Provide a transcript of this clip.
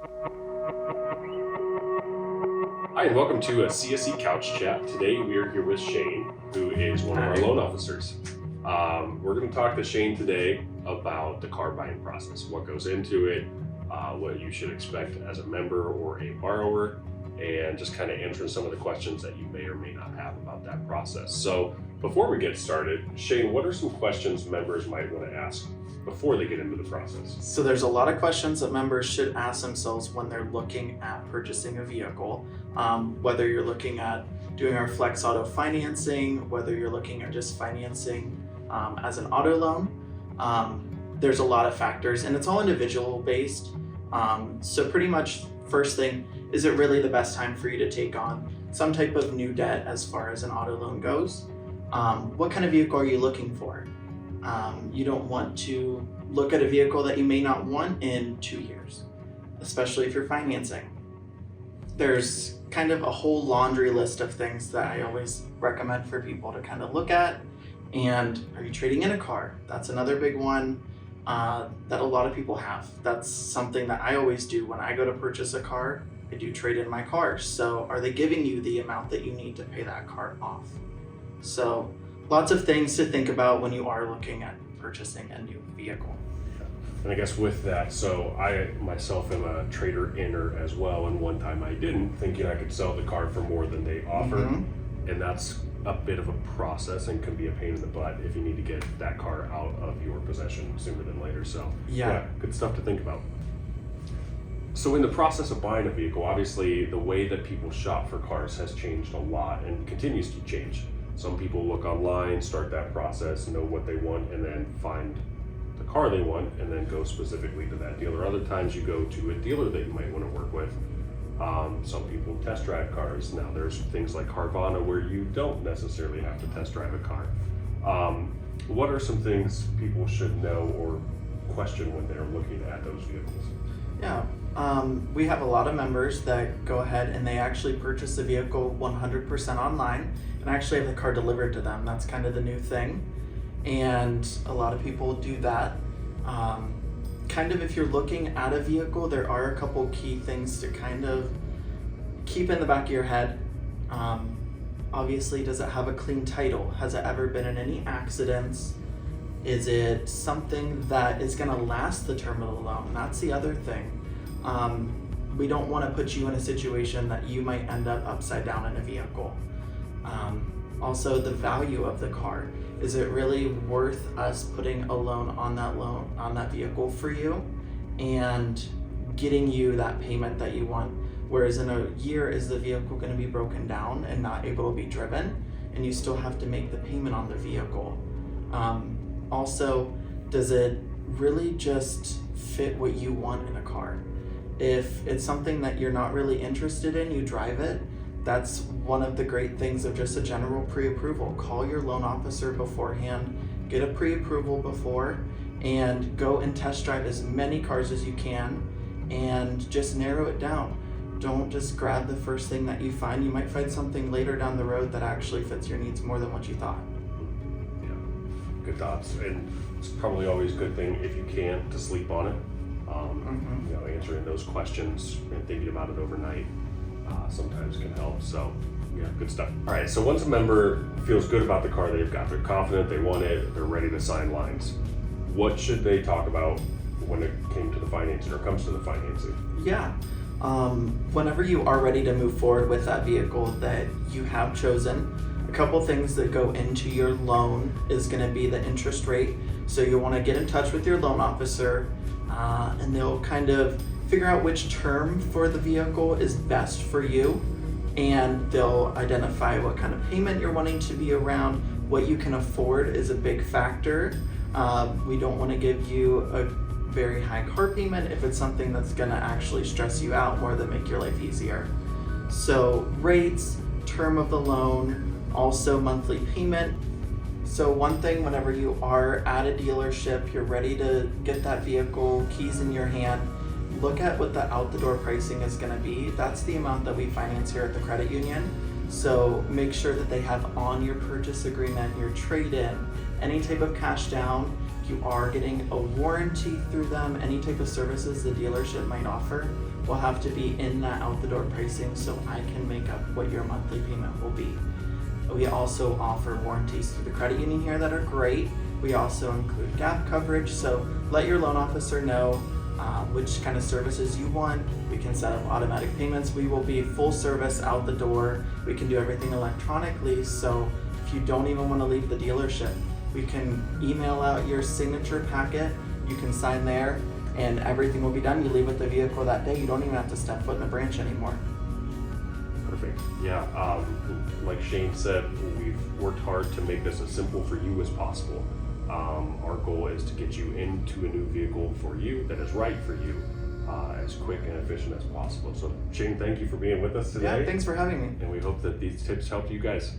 Hi, and welcome to a CSE Couch Chat. Today we are here with Shane, who is one of our loan officers. We're going to talk to Shane today about the car buying process, what goes into it, what you should expect as a member or a borrower, and just kind of answering some of the questions that you may or may not have about that process. So before we get started, Shane, what are some questions members might want to ask before they get into the process? So there's a lot of questions that members should ask themselves when they're looking at purchasing a vehicle. Whether you're looking at doing our Flex Auto financing, whether you're looking at just financing as an auto loan, there's a lot of factors and it's all individual based. So pretty much first thing, is it really the best time for you to take on some type of new debt as far as an auto loan goes? What kind of vehicle are you looking for? You don't want to look at a vehicle that you may not want in 2 years, especially if you're financing. There's kind of a whole laundry list of things that I always recommend for people to kind of look at. And are you trading in a car? That's another big one that a lot of people have. That's something that I always do when I go to purchase a car. I do trade in my car. So are they giving you the amount that you need to pay that car off? So lots of things to think about when you are looking at purchasing a new vehicle. And I guess with that, so I myself am a trader-inner as well, and one time I didn't, thinking I could sell the car for more than they offer, and that's a bit of a process and can be a pain in the butt if you need to get that car out of your possession sooner than later. So yeah, good stuff to think about. So in the process of buying a vehicle, obviously the way that people shop for cars has changed a lot and continues to change. Some people look online, start that process, know what they want, and then find the car they want and then go specifically to that dealer. Other times you go to a dealer that you might want to work with. Some people test drive cars. Now there's things like Carvana where you don't necessarily have to test drive a car. What are some things people should know or question when they're looking at those vehicles? Yeah, we have a lot of members that go ahead and they actually purchase the vehicle 100% online and actually have the car delivered to them. That's kind of the new thing. And a lot of people do that. Kind of if you're looking at a vehicle, there are a couple key things to kind of keep in the back of your head. Obviously, does it have a clean title? Has it ever been in any accidents? Is it something that is gonna last the term of the loan? That's the other thing. We don't wanna put you in a situation that you might end up upside down in a vehicle. Also, the value of the car. Is it really worth us putting a loan on that vehicle for you and getting you that payment that you want? Whereas in a year, is the vehicle going to be broken down and not able to be driven, and you still have to make the payment on the vehicle? Also, does it really just fit what you want in a car? If it's something that you're not really interested in, you drive it. That's one of the great things of just a general pre-approval. Call your loan officer beforehand, get a pre-approval before, and go and test drive as many cars as you can and just narrow it down. Don't just grab the first thing that you find. You might find something later down the road that actually fits your needs more than what you thought. Yeah, good thoughts. And it's probably always a good thing if you can to sleep on it. You know, answering those questions and thinking about it overnight sometimes can help. So yeah, good stuff. All right, so once a member feels good about the car they've got, they're confident, they want it, they're ready to sign lines, what should they talk about when it came to the financing or comes to the financing? Yeah, whenever you are ready to move forward with that vehicle that you have chosen, a couple things that go into your loan is going to be the interest rate. So you'll want to get in touch with your loan officer and they'll kind of figure out which term for the vehicle is best for you, and they'll identify what kind of payment you're wanting to be around. What you can afford is a big factor. We don't want to give you a very high car payment if it's something that's going to actually stress you out more than make your life easier. So rates, term of the loan, also monthly payment. So one thing, whenever you are at a dealership, you're ready to get that vehicle, keys in your hand, look at what the out-the-door pricing is going to be. That's the amount that we finance here at the credit union. So make sure that they have on your purchase agreement, your trade-in, any type of cash down, You are getting a warranty through them. Any type of services the dealership might offer will have to be in that out the door pricing, so I can make up what your monthly payment will be. We also offer warranties through the credit union here that are great. We also include gap coverage, so let your loan officer know which kind of services you want. We can set up automatic payments. We will be full service out the door. We can do everything electronically, so if you don't even want to leave the dealership, we can email out your signature packet, you can sign there, and everything will be done. You leave with the vehicle that day. You don't even have to step foot in a branch anymore. Perfect. Yeah, like Shane said, we've worked hard to make this as simple for you as possible. Our goal is to get you into a new vehicle for you that is right for you, as quick and efficient as possible. So Shane, thank you for being with us today. Yeah, thanks for having me. And we hope that these tips help you guys.